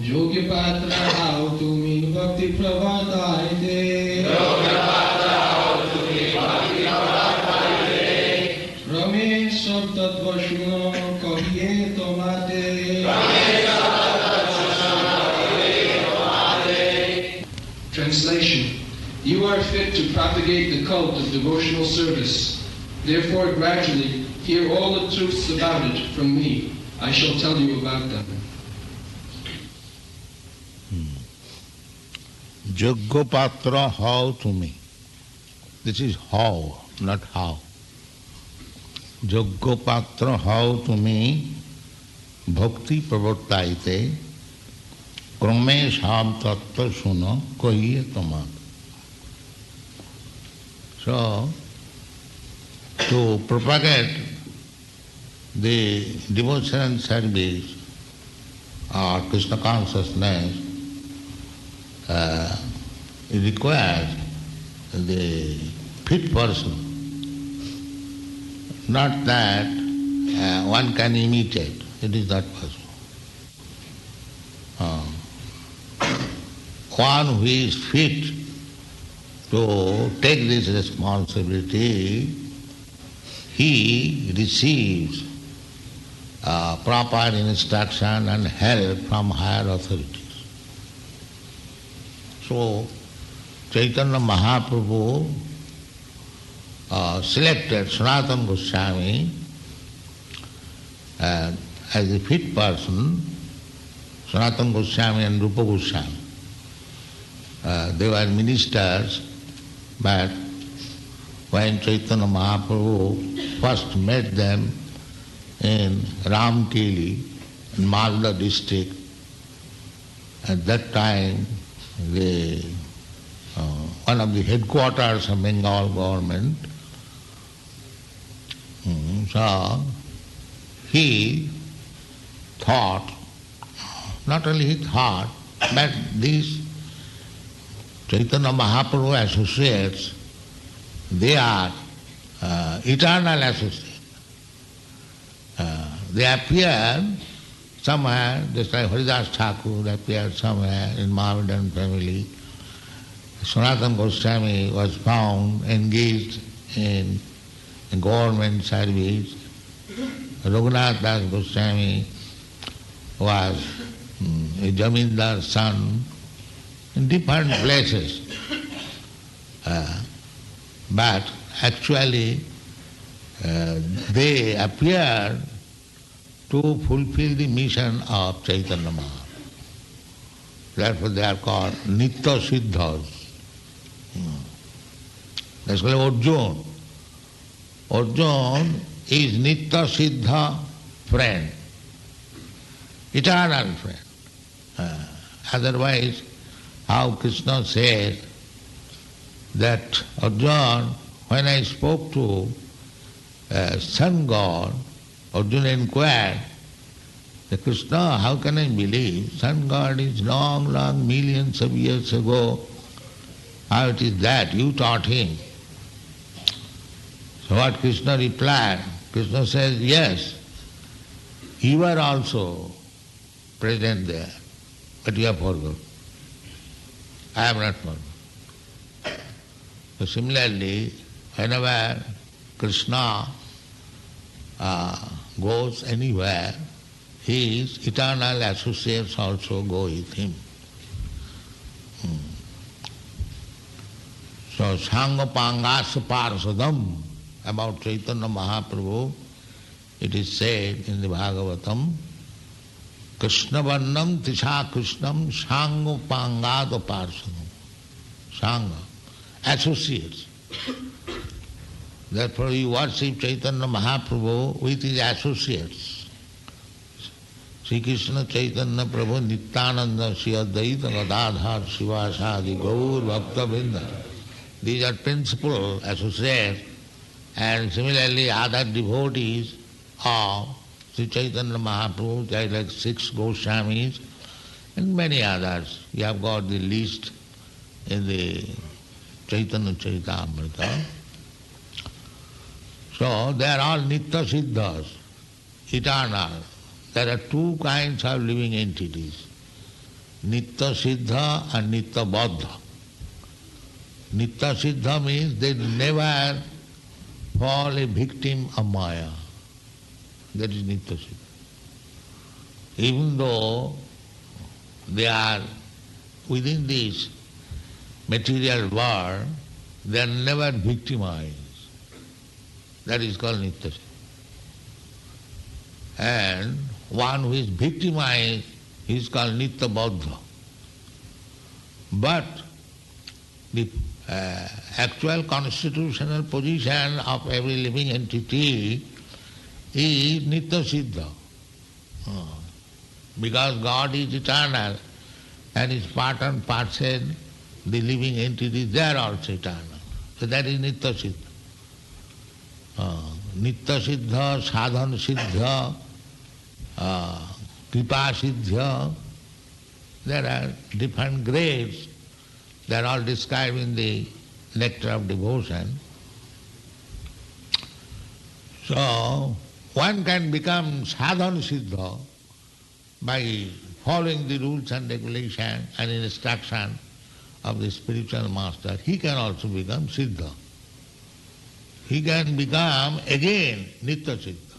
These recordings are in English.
Yogi Patra how to me Bhakti Prabhupada Rame Sabdat Vashuno Kahiye Tomate Translation. You are fit to propagate the cult of devotional service. Therefore, gradually, hear all the truths about it from me. I shall tell you about them. Yoggopatra how to me. This is how, not how. Yoggopatra how to me bhakti pravartaite krame sham tattva suna kahiye tamat. So, to propagate the devotion and service or Krishna consciousness, it requires the fit person, not that one can imitate. It is not possible. One who is fit to take this responsibility, he receives proper instruction and help from higher authorities. So, Chaitanya Mahaprabhu selected Sanatana Goswami as a fit person. Sanatana Goswami and Rupa Goswami. They were ministers, but when Chaitanya Mahaprabhu first met them in Ramkeli, in Malda district, at that time one of the headquarters of Bengal government, so he thought, not only he thought, but these Chaitanya Mahaprabhu associates, they are eternal associates. They appear somewhere, just like Haridas Thakur appeared somewhere in Mohammedan family. Sanatana Goswami was found engaged in government service. Raghunath Das Goswami was a Jamindar's son in different places. But actually they appeared to fulfill the mission of Chaitanya Mahaprabhu. Therefore they are called nitya-siddhas. That's called Arjuna. Arjuna is nitya-siddha friend, eternal friend. Otherwise, how Krishna says that Arjuna, when I spoke to sun god, Arjuna inquired, Krishna, how can I believe? Sun god is long, long, millions of years ago. How it is that you taught him? So what Krishna replied? Krishna says, yes, you were also present there, but you have forgotten. I have not forgotten. So similarly, whenever Krishna goes anywhere, his eternal associates also go with him. So Sangha-pangasya parsadam, about Chaitanya Mahaprabhu, it is said in the Bhagavatam, Kṛṣṇa-varnam tisha Krishnam Sangha-pangada parsadam. Sangha, associates. Therefore you worship Chaitanya Mahaprabhu with his associates. Sri Krishna Chaitanya Prabhu Nityananda Sri Advaita Gadadhar Sivasadi Gaur Bhakta Vrinda. These are principal associates, and similarly other devotees of Sri Chaitanya Mahaprabhu, like 6 Goswamis and many others. You have got the list in the Chaitanya Charitamrita. So they are all nitya-siddhas, eternal. There are 2 kinds of living entities. nitya-siddha and nitya-baddha. Nitya-siddha means they never fall a victim of māyā. That is nitya-siddha. Even though they are within this material world, they are never victimized. That is called nitya-siddha. And one who is victimized is called nitya-baddha. But the actual constitutional position of every living entity is nitya-siddha. Because God is eternal and is part and parcel, the living entity, they are also eternal. So that is nitya-siddha. Nitya-siddha, sādhana-siddha, kṛpā-siddha, there are different grades. They are all described in the Nectar of Devotion. So, one can become sādhana-siddha by following the rules and regulations and instruction of the spiritual master. He can also become siddha. He can become again nitya-siddha.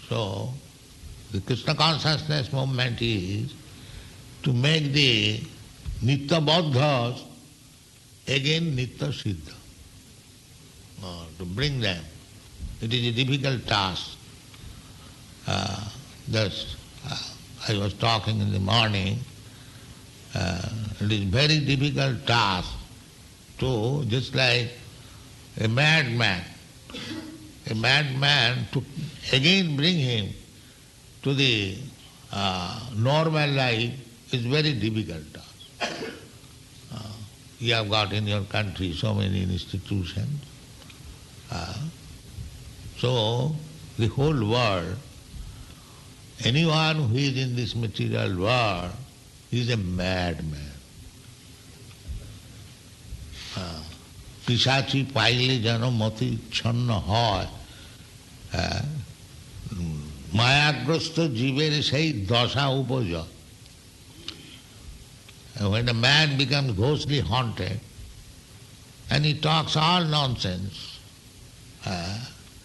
So, the Krishna consciousness movement is to make the nitya-baddhas again nitya-siddha, to bring them. It is a difficult task. Thus, I was talking in the morning, it is very difficult task to, just like a madman to again bring him to the normal life is very difficult task. You have got in your country so many institutions. So the whole world, anyone who is in this material world is a madman. পিশাচি পাইলে যেন মতি ছন্ন হয়, মায়াগ্রস্ত জীবের সেই দশা উপজয়. When a man becomes ghostly haunted and he talks all nonsense,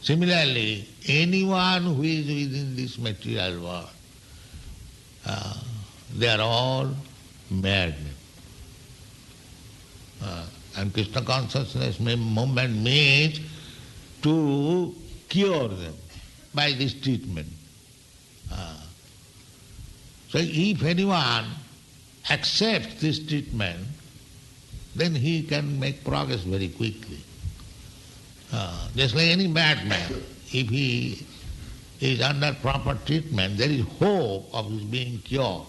similarly, anyone who is within this material world, they are all madmen. And Krishna consciousness movement means to cure them by this treatment. So if anyone accepts this treatment, then he can make progress very quickly. Just like any madman, if he is under proper treatment, there is hope of his being cured.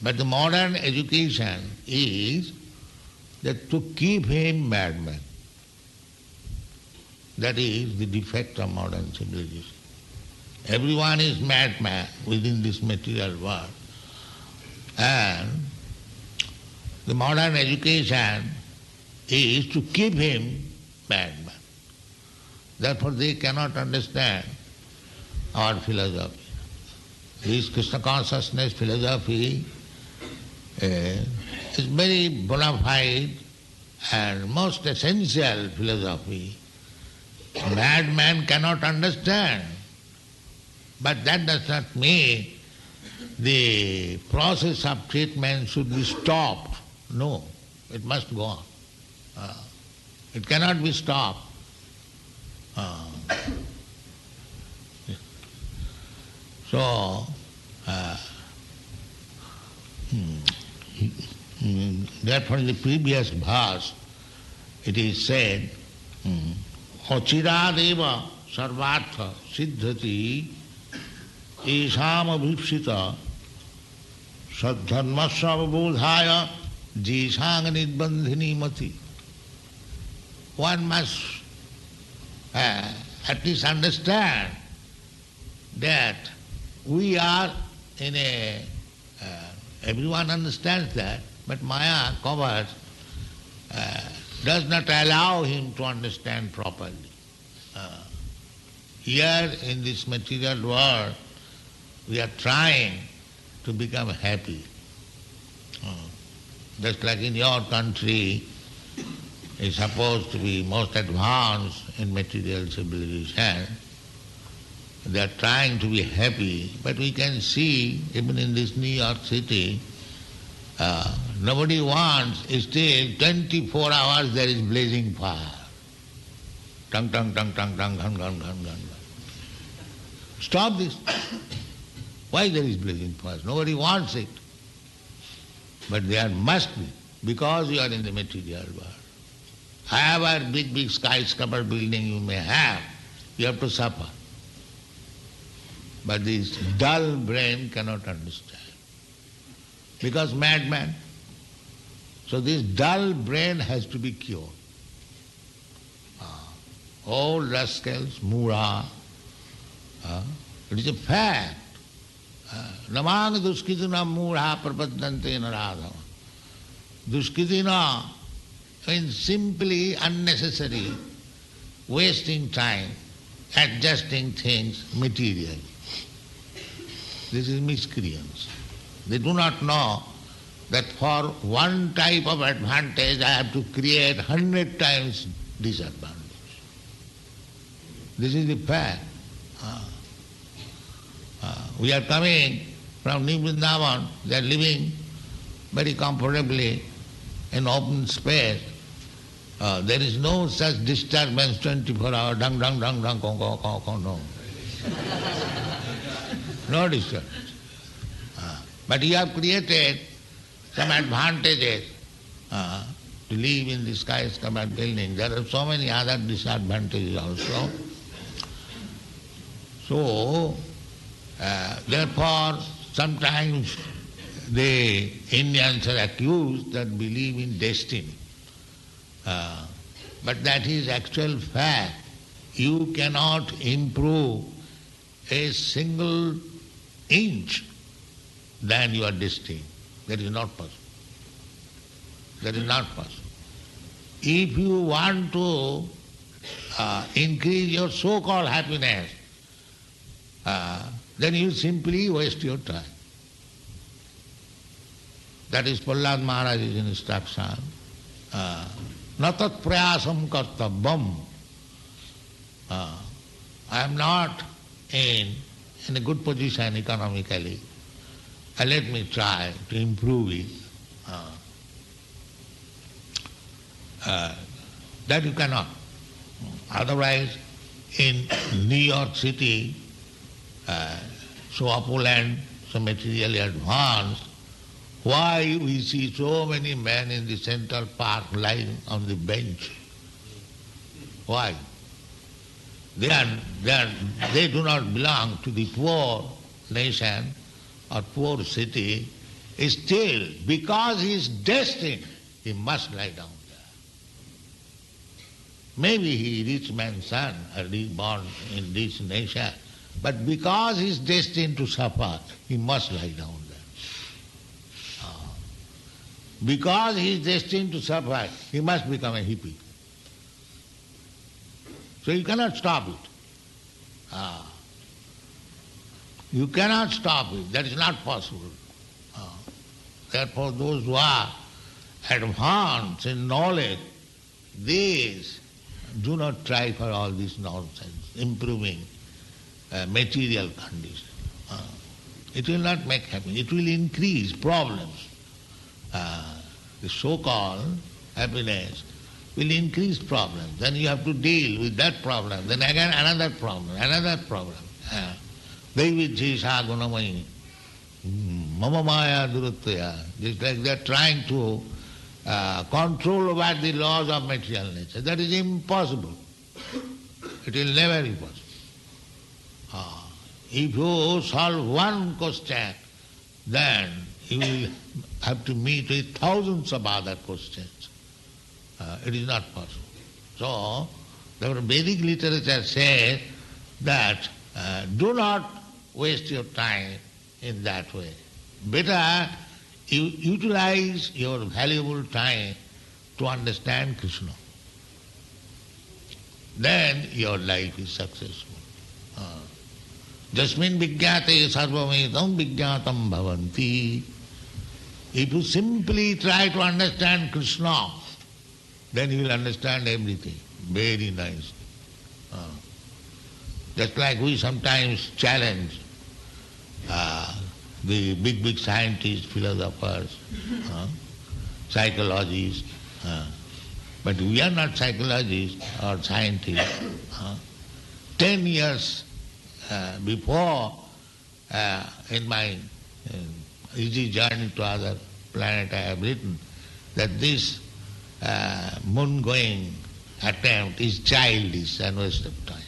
But the modern education is that to keep him madman. That is the defect of modern civilization. Everyone is madman within this material world. And the modern education is to keep him madman. Therefore they cannot understand our philosophy. This Krishna consciousness philosophy is very bona fide and most essential philosophy. A madman cannot understand, but that does not mean the process of treatment should be stopped. No, it must go on. It cannot be stopped. So, therefore in the previous verse it is said, Achiradeva sarvartha siddhati esham abhipsita sadharmasya avabodhaya jeshang nidbandhini mati. One must at least understand that we are in a everyone understands that, but Maya covers, does not allow him to understand properly. Here in this material world, we are trying to become happy. Just like in your country is supposed to be most advanced in material civilization, they are trying to be happy, but we can see even in this New York City, nobody wants, still 24 hours there is blazing fire. Tang, tang, tang, tang, tang, tang, tang, tang, tang. Stop this. Why there is blazing fire? Nobody wants it. But there must be, because you are in the material world. However big, big skyscraper building you may have, you have to suffer. But this dull brain cannot understand. Because madman. So this dull brain has to be cured. All rascals, mura, it is a fact. Namang duskitina mura prapadante naradha. Duskitina means simply unnecessary, wasting time, adjusting things materially. This is miscreants. They do not know that for one type of advantage I have to create 100 times disadvantage. This is the fact. We are coming from New Vrindavan, they are living very comfortably in open space. There is no such disturbance 24 hours, dung, dung, dung, dung, kong, kong, kong, kong, no. No disturbance. But you have created some advantages to live in the skyscraper building. There are so many other disadvantages also. So, therefore, sometimes the Indians are accused that believe in destiny. But that is actual fact. You cannot improve a single inch than you are destined. That is not possible. That is not possible. If you want to increase your so-called happiness, then you simply waste your time. That is Prahlad Maharaj's instruction. Natat prayasam kartavam. I am not in a good position economically. Let me try to improve it. That you cannot. Otherwise, in New York City, so opulent, so materially advanced, why we see so many men in the Central Park lying on the bench? Why? They do not belong to the poor nation or poor city. Still, because he is destined, he must lie down there. Maybe he is rich man's son, or born in this nation, but because he is destined to suffer, he must lie down there. Because he is destined to suffer, he must become a hippie. So you cannot stop it. You cannot stop it. That is not possible. Therefore, those who are advanced in knowledge, these do not try for all this nonsense, improving material condition. It will not make happiness. It will increase problems. The so-called happiness will increase problems. Then you have to deal with that problem. Then again another problem, another problem. Daividhisha gunamayi, mama māyā duruttaya. Just like they are trying to control over the laws of material nature. That is impossible. It will never be possible. If you solve one question, then you will have to meet with thousands of other questions. It is not possible. So, the Vedic literature says that do not waste your time in that way. Better you utilize your valuable time to understand Krishna. Then your life is successful. Jasmin vijñāte sarvametam vijñātam bhavanti. If you simply try to understand Krishna, then you will understand everything very nicely. Just like we sometimes challenge the big scientists, philosophers, psychologists. But we are not psychologists or scientists. 10 years before, in my easy journey to other planet, I have written that this moon-going attempt is childish and waste of time.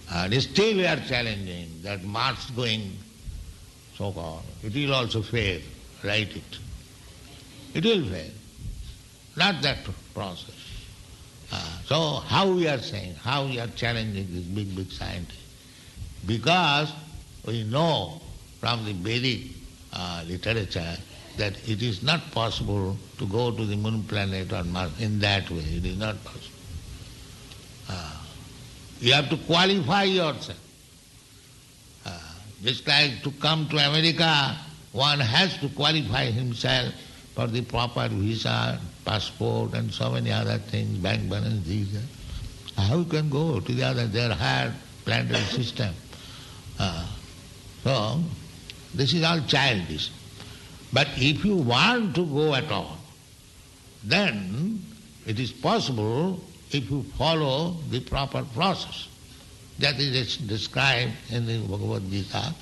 And still we are challenging that Mars-going, so-called, it will also fail. Write it. It will fail. Not that process. So how we are saying, how we are challenging this big scientist? Because we know from the Vedic literature that it is not possible to go to the moon planet or Mars in that way. It is not possible. You have to qualify yourself. Just like to come to America, one has to qualify himself for the proper visa, passport and so many other things, bank balance, these. How you can go to the other? They are hard planetary system. So, this is all childish. But if you want to go at all, then it is possible if you follow the proper process. That is described in the Bhagavad Gita.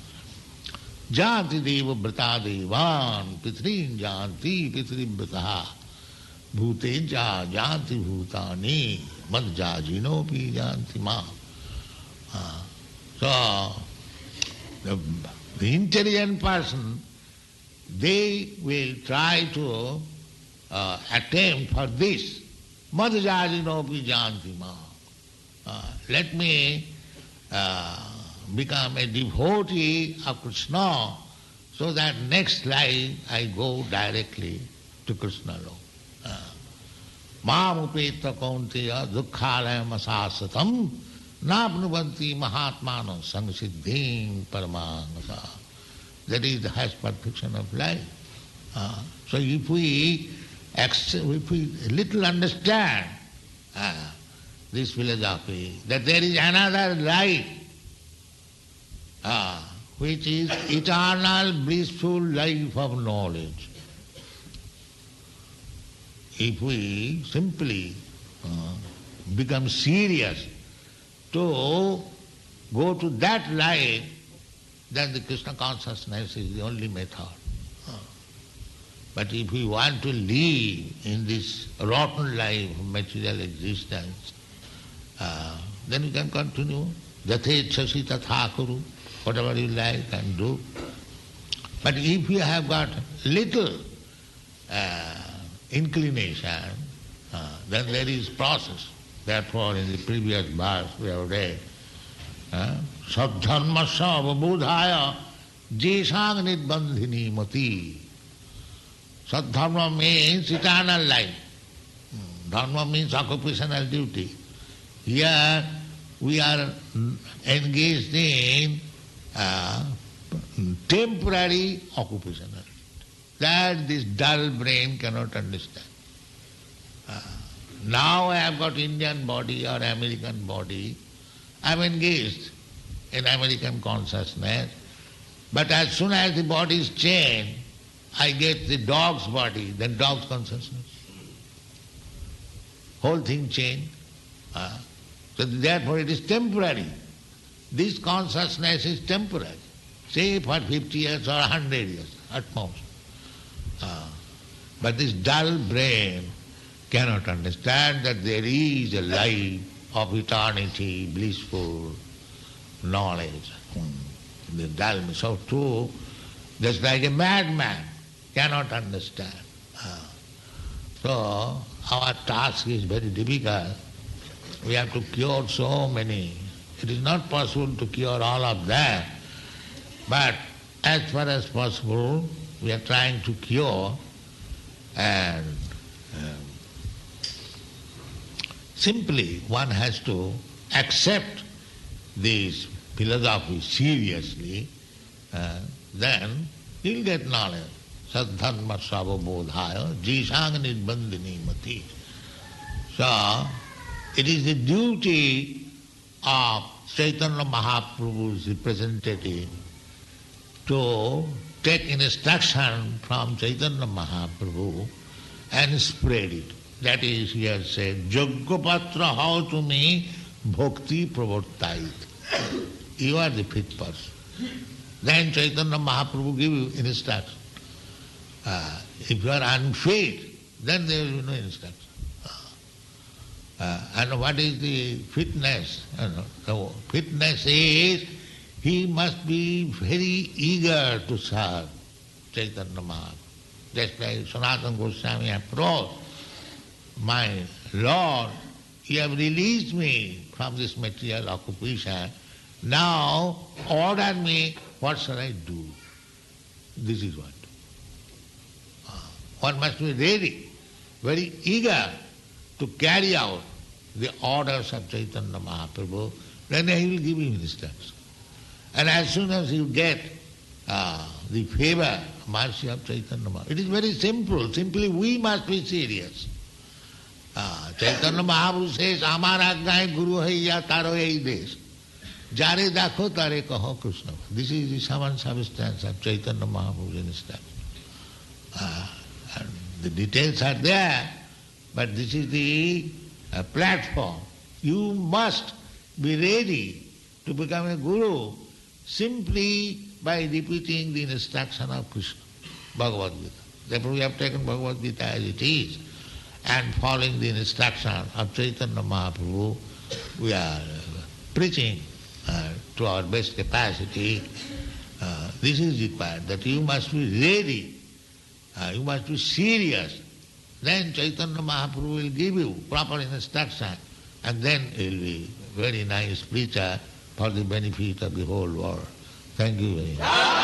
Janti deva brata devan, pitrin janti pitri brataha, bhutenja janti bhutani, madjajinopi janti ma. So, the intelligent person, they will try to attempt for this. Madjajinopi janti ma. Let me become a devotee of Krishna so that next life I go directly to Krishna Lok. Mam upeta kaunteya dukkhalayam asasatam napnuvanti mahatmano samsiddhim paramangasa. That is the highest perfection of life. So if we little understand this philosophy, that there is another life, which is eternal blissful life of knowledge. If we simply become serious to go to that life, then the Krishna consciousness is the only method. But if we want to live in this rotten life of material existence, then you can continue. Jatechasi tatha kuru, whatever you like and do. But if you have got little inclination, then there is process. Therefore in the previous verse we have read, Sadharmasya avabodhaya jesang nidbandhini mati. Sadharma means eternal life. Dharma means occupational duty. Here we are engaged in temporary occupational duty that this dull brain cannot understand. Now I have got Indian body or American body, I am engaged in American consciousness, but as soon as the body is changed, I get the dog's body, then dog's consciousness. Whole thing changed. So therefore it is temporary. This consciousness is temporary, say for 50 years or 100 years at most. But this dull brain cannot understand that there is a life of eternity, blissful knowledge. The dull, so too, just like a madman cannot understand. So our task is very difficult. We have to cure so many. It is not possible to cure all of them, but as far as possible, we are trying to cure, and simply one has to accept this philosophy seriously, then he'll get knowledge. Saddharma savabodhaya jisang nidbandini mati. So, it is the duty of Chaitanya Mahaprabhu's representative to take instruction from Chaitanya Mahaprabhu and spread it. That is, he has said, Yoggapatra how to me bhakti pravartait. You are the fit person. Then Chaitanya Mahaprabhu give you instruction. If you are unfit, then there will be no instruction. And what is the fitness? The fitness is he must be very eager to serve Chaitanya Mahaprabhu. Just like Sanatana Goswami approached, my Lord, you have released me from this material occupation. Now order me, what shall I do? This is what. One must be ready, very eager to carry out the orders of Chaitanya Mahaprabhu, then he will give you instruction. And as soon as you get the favor, mercy of Chaitanya Mahaprabhu, it is very simple. Simply we must be serious. Chaitanya Mahaprabhu says, Amar ajnai guru haiya taro ei desh. Jare dakho tare kaho Kṛṣṇa. This is the sum and substance of Chaitanya Mahaprabhu's instruction. And the details are there, but this is the platform. You must be ready to become a guru simply by repeating the instruction of Krishna, Bhagavad Gita. Therefore we have taken Bhagavad Gita as it is, and following the instruction of Chaitanya Mahaprabhu, we are preaching to our best capacity. This is required, that you must be ready, you must be serious. Then Chaitanya Mahaprabhu will give you proper instruction, and then he will be very nice preacher for the benefit of the whole world. Thank you very much.